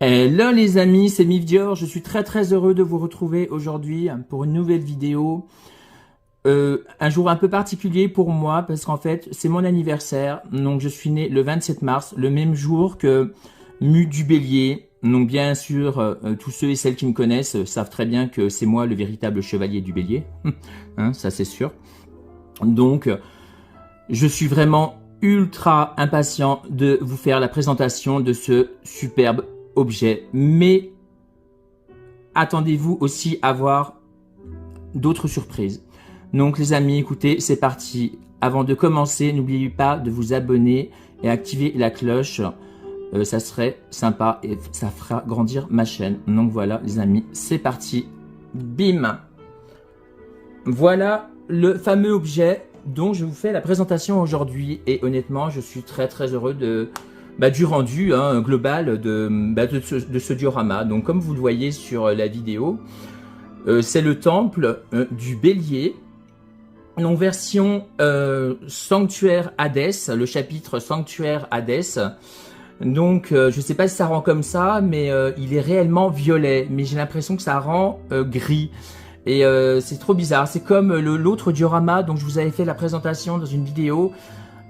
Hello les amis, c'est Mif Dior, je suis très heureux de vous retrouver aujourd'hui pour une nouvelle vidéo. Un jour un peu particulier pour moi parce qu'en fait c'est mon anniversaire, donc je suis né le 27 mars, le même jour que Mu du Bélier. Donc bien sûr, tous ceux et celles qui me connaissent savent très bien que c'est moi le véritable chevalier du Bélier, hein, ça c'est sûr. Donc je suis vraiment ultra impatient de vous faire la présentation de ce superbe objet, mais attendez-vous aussi à voir d'autres surprises. Donc les amis, écoutez, c'est parti. Avant de commencer, n'oubliez pas de vous abonner et activer la cloche. Ça serait sympa et ça fera grandir ma chaîne. Donc voilà les amis, c'est parti. Bim. Voilà le fameux objet dont je vous fais la présentation aujourd'hui. Et honnêtement, je suis très heureux du rendu global de ce diorama. Donc comme vous le voyez sur la vidéo, c'est le temple du Bélier. Donc version Sanctuaire Hadès, le chapitre Sanctuaire Hadès. Donc je sais pas si ça rend comme ça, mais il est réellement violet, mais j'ai l'impression que ça rend gris. Et c'est trop bizarre, c'est comme l'autre diorama dont je vous avais fait la présentation dans une vidéo.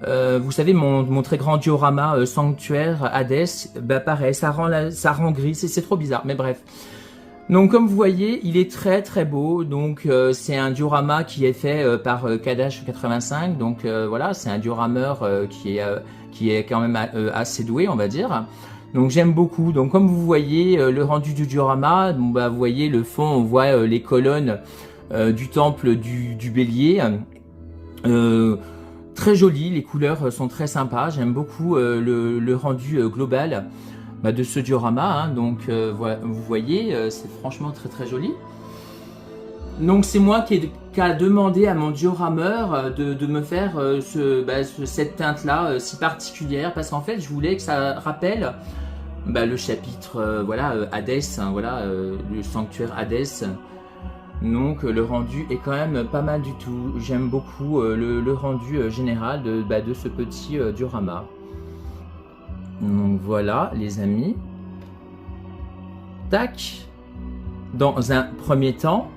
Vous savez, mon très grand diorama Sanctuaire Hadès, bah pareil, ça rend gris, c'est trop bizarre, mais bref. Donc comme vous voyez, il est très beau. Donc c'est un diorama qui est fait par Kadash 85. Donc voilà, c'est un diorameur qui est quand même assez doué, on va dire. Donc j'aime beaucoup. Donc comme vous voyez le rendu du diorama, bon, bah, vous voyez le fond, on voit les colonnes du temple du Bélier. Très joli, les couleurs sont très sympas. J'aime beaucoup le rendu global de ce diorama. Donc vous voyez, c'est franchement très joli. Donc c'est moi qui a demandé à mon diorameur de me faire cette teinte là si particulière, parce qu'en fait je voulais que ça rappelle le chapitre Hadès, le sanctuaire Hadès. Donc le rendu est quand même pas mal du tout. J'aime beaucoup le rendu général de ce petit diorama. Donc voilà les amis. Tac. Dans un premier temps,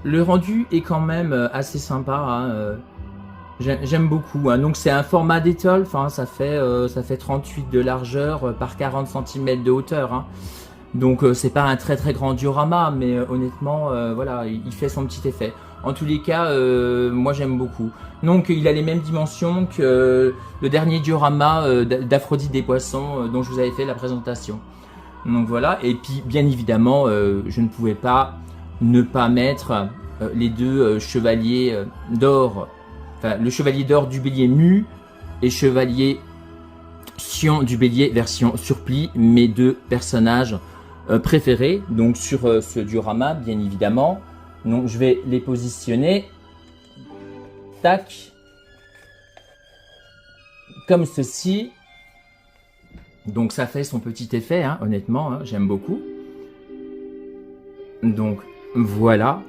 le rendu est quand même assez sympa. J'aime beaucoup. Donc c'est un format d'étole. Enfin ça fait 38 de largeur par 40 cm de hauteur. Donc c'est pas un très grand diorama, mais honnêtement voilà, il fait son petit effet. En tous les cas, moi j'aime beaucoup. Donc il a les mêmes dimensions que le dernier diorama d'Aphrodite des poissons dont je vous avais fait la présentation. Donc voilà, et puis bien évidemment, je ne pouvais pas ne pas mettre les deux chevaliers d'or, enfin le chevalier d'or du Bélier Mu et chevalier Sion du Bélier version Surplis, mes deux personnages préférés donc sur ce diorama bien évidemment. Donc je vais les positionner, tac, comme ceci. Donc ça fait son petit effet, honnêtement, j'aime beaucoup. Donc voilà,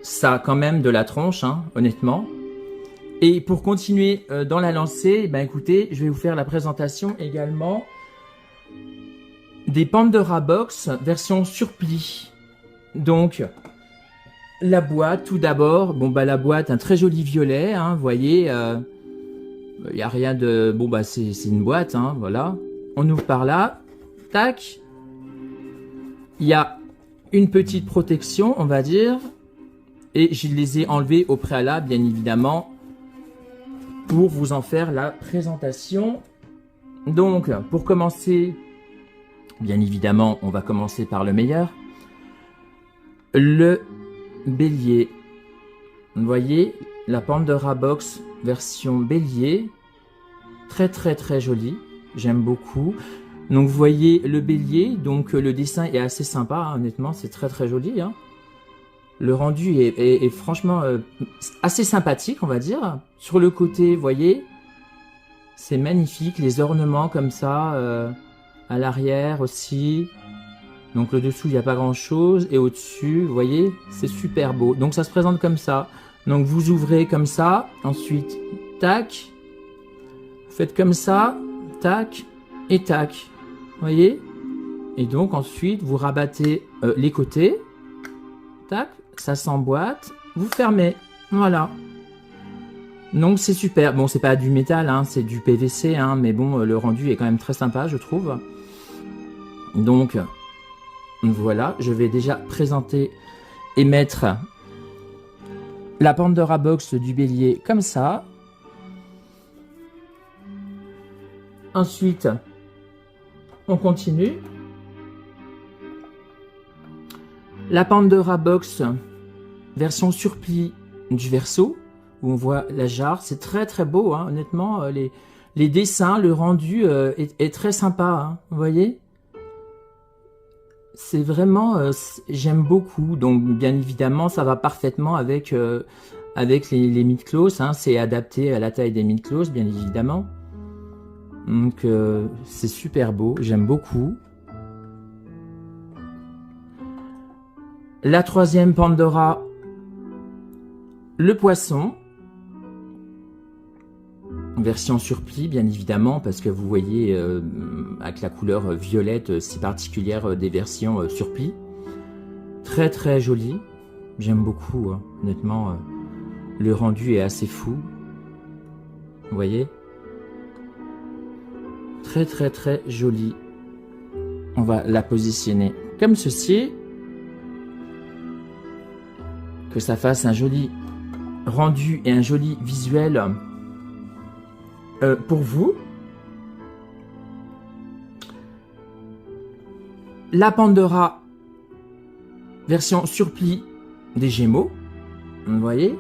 ça a quand même de la tronche, honnêtement. Et pour continuer dans la lancée, écoutez, je vais vous faire la présentation également des Pandora Box version Surplis. Donc la boîte, tout d'abord, la boîte, un très joli violet, vous voyez, il n'y a rien de... c'est une boîte, voilà. On ouvre par là, tac. Il y a une petite protection, on va dire, et je les ai enlevés au préalable, bien évidemment, pour vous en faire la présentation. Donc, pour commencer, bien évidemment, on va commencer par le meilleur. Le Bélier. Vous voyez, la Pandora Box version Bélier. Très joli. J'aime beaucoup. Donc vous voyez le Bélier. Donc le dessin est assez sympa. Honnêtement, c'est très joli. Le rendu est franchement assez sympathique, on va dire. Sur le côté, vous voyez, c'est magnifique. Les ornements comme ça. À l'arrière aussi. Donc le dessous, il n'y a pas grand chose. Et au-dessus, vous voyez, c'est super beau. Donc ça se présente comme ça. Donc vous ouvrez comme ça. Ensuite, tac. Vous faites comme ça. Tac. Et tac. Vous voyez. Et donc ensuite, vous rabattez les côtés. Tac, ça s'emboîte. Vous fermez. Voilà. Donc c'est super. Bon, c'est pas du métal, hein, c'est du PVC, hein, mais bon, le rendu est quand même très sympa, je trouve. Donc voilà, je vais déjà présenter et mettre la Pandora Box du bélier comme ça. Ensuite, on continue. La Pandora Box version surplis du Verseau, où on voit la jarre. C'est très très beau, hein, honnêtement. Les dessins, le rendu est très sympa, hein, vous voyez. C'est vraiment, j'aime beaucoup. Donc bien évidemment, ça va parfaitement avec les Mid-Close, hein. C'est adapté à la taille des Mid-Close, bien évidemment. Donc c'est super beau, j'aime beaucoup. La troisième Pandora, le poisson, version surplis bien évidemment, parce que vous voyez avec la couleur violette si particulière des versions surplis. Très très joli, j'aime beaucoup, hein. Honnêtement, le rendu est assez fou, vous voyez. Très très très joli. On va la positionner comme ceci, que ça fasse un joli rendu et un joli visuel pour vous. La Pandora version surplis des Gémeaux, vous voyez,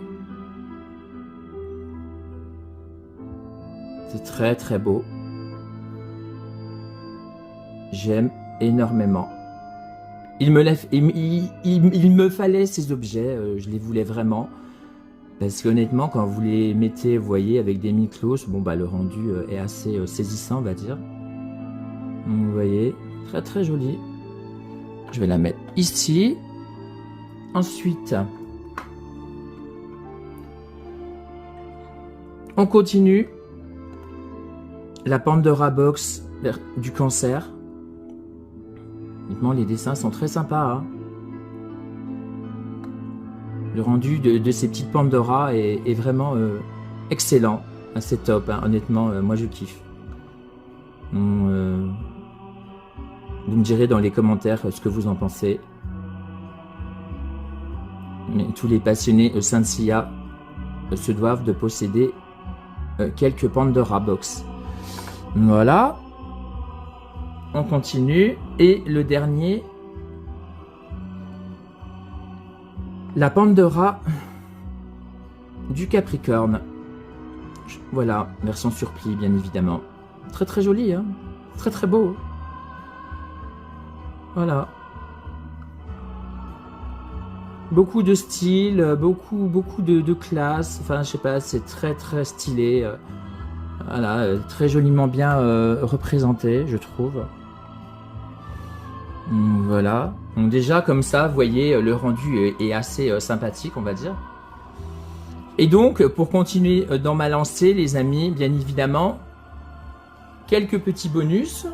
c'est très très beau. J'aime énormément. Il me fallait ces objets, je les voulais vraiment. Parce qu'honnêtement, quand vous les mettez, vous voyez, avec des Mid-Close, bon bah le rendu est assez saisissant, on va dire. Donc, vous voyez, très très joli. Je vais la mettre ici. Ensuite, on continue. La Pandora Box du Cancer. Honnêtement, les dessins sont très sympas, hein. Le rendu de ces petites Pandora est vraiment excellent. C'est top, hein. Honnêtement, moi je kiffe. Donc, vous me direz dans les commentaires ce que vous en pensez. Mais tous les passionnés Saint Seiya se doivent de posséder quelques Pandora Box. Voilà. On continue. Et le dernier, la Pandora du Capricorne. Voilà, version surplis, bien évidemment. Très très joli, hein. Très très beau. Voilà. Beaucoup de style, beaucoup de classe. Enfin, je sais pas, c'est très très stylé. Voilà, très joliment bien représenté, je trouve. Voilà. Donc déjà, comme ça, vous voyez, le rendu est assez sympathique, on va dire. Et donc, pour continuer dans ma lancée, les amis, bien évidemment, quelques petits bonus.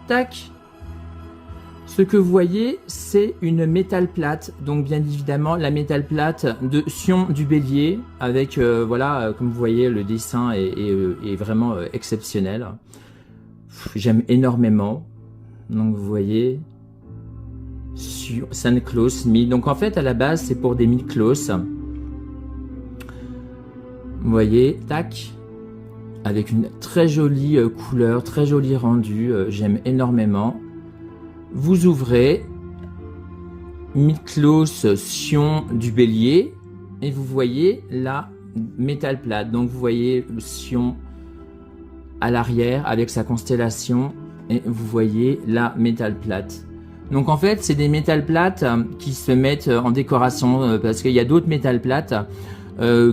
Tac. Ce que vous voyez, c'est une métal plate. Donc, bien évidemment, la métal plate de Sion du Bélier. Avec, voilà, comme vous voyez, le dessin est vraiment exceptionnel. J'aime énormément. Donc, vous voyez, sur Mid-Close. Donc, en fait, à la base, c'est pour des Mid-Close. Vous voyez, tac. Avec une très jolie couleur, très joli rendu. J'aime énormément. Vous ouvrez Mid-Close Sion du Bélier et vous voyez la métal plate. Donc vous voyez Sion à l'arrière avec sa constellation et vous voyez la métal plate. Donc en fait c'est des métal plates qui se mettent en décoration parce qu'il y a d'autres métal plates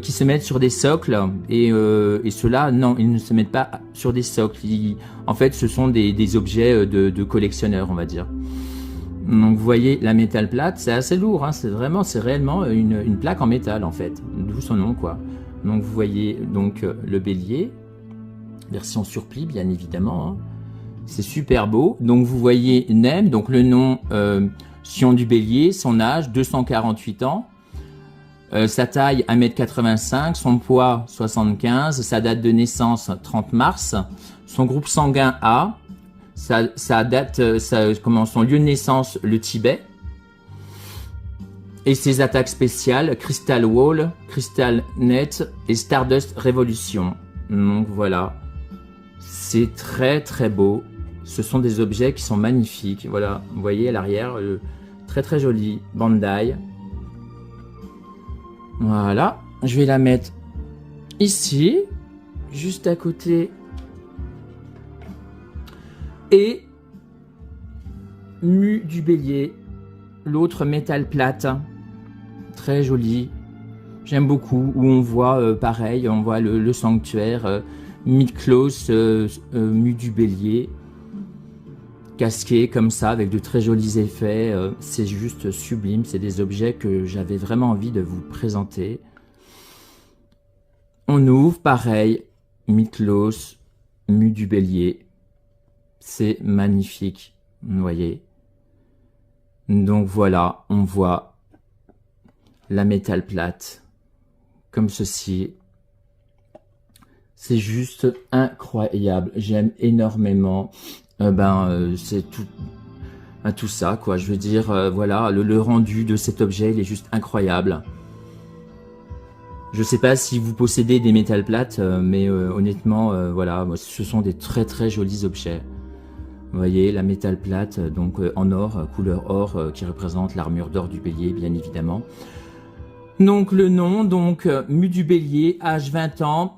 qui se mettent sur des socles et ceux-là non, ils ne se mettent pas sur des socles. En fait ce sont des objets de collectionneurs, on va dire. Donc vous voyez la métal plate, c'est assez lourd, hein, c'est réellement une plaque en métal en fait, d'où son nom quoi. Donc vous voyez donc le bélier, version surplis bien évidemment, hein. C'est super beau. Donc vous voyez Nem, donc le nom Sion du Bélier, son âge 248 ans, sa taille 1,85 m, son poids 75, sa date de naissance 30 mars, son groupe sanguin A, sa date, son lieu de naissance le Tibet, et ses attaques spéciales Crystal Wall, Crystal Net et Stardust Revolution. Donc voilà, c'est très très beau. Ce sont des objets qui sont magnifiques. Voilà, vous voyez à l'arrière, très très joli Bandai. Voilà, je vais la mettre ici, juste à côté. Et Mu du Bélier, l'autre métal plate, très joli. J'aime beaucoup, où on voit pareil, on voit le sanctuaire, Mid-Close, Mu du Bélier, casqué comme ça, avec de très jolis effets. C'est juste sublime, c'est des objets que j'avais vraiment envie de vous présenter. On ouvre, pareil, Mid-Close, Mu du Bélier. C'est magnifique, vous voyez. Donc voilà, on voit la métal plate, comme ceci. C'est juste incroyable, j'aime énormément. C'est tout ça, quoi. Je veux dire, voilà, le rendu de cet objet, il est juste incroyable. Je sais pas si vous possédez des métal plates, mais honnêtement, voilà, ce sont des très très jolis objets. Vous voyez, la métal plate, donc en or, couleur or, qui représente l'armure d'or du bélier, bien évidemment. Donc le nom, donc Mu du Bélier, âge 20 ans,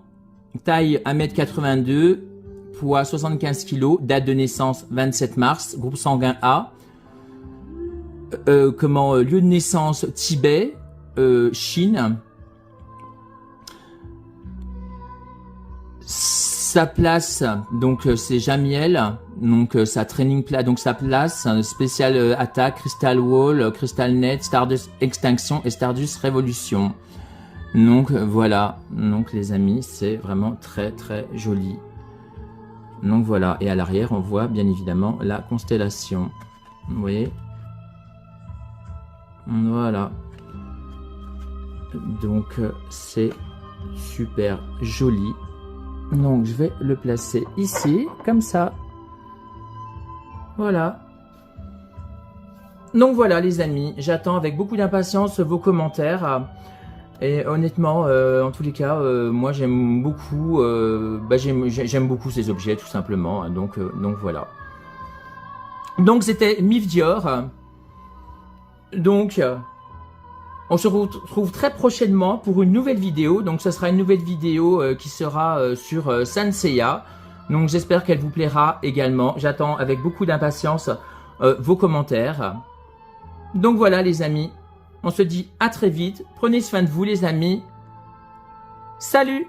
taille 1,82 m, poids 75 kg, date de naissance 27 mars, groupe sanguin A, lieu de naissance Tibet, Chine. Sa place, donc c'est Jamiel, donc sa training place, donc sa place, spécial attaque, Crystal Wall, Crystal Net, Stardust Extinction et Stardust Révolution. Donc voilà, donc les amis, c'est vraiment très très joli. Donc voilà, et à l'arrière on voit bien évidemment la constellation. Vous voyez? Voilà. Donc c'est super joli. Donc je vais le placer ici, comme ça. Voilà. Donc voilà les amis, j'attends avec beaucoup d'impatience vos commentaires. Et honnêtement, en tous les cas, moi j'aime beaucoup, j'aime beaucoup ces objets tout simplement. Donc voilà. Donc c'était Mif Dior. Donc on se retrouve très prochainement pour une nouvelle vidéo. Donc ce sera une nouvelle vidéo qui sera sur Saint Seiya. Donc j'espère qu'elle vous plaira également. J'attends avec beaucoup d'impatience vos commentaires. Donc voilà les amis, on se dit à très vite. Prenez soin de vous les amis. Salut!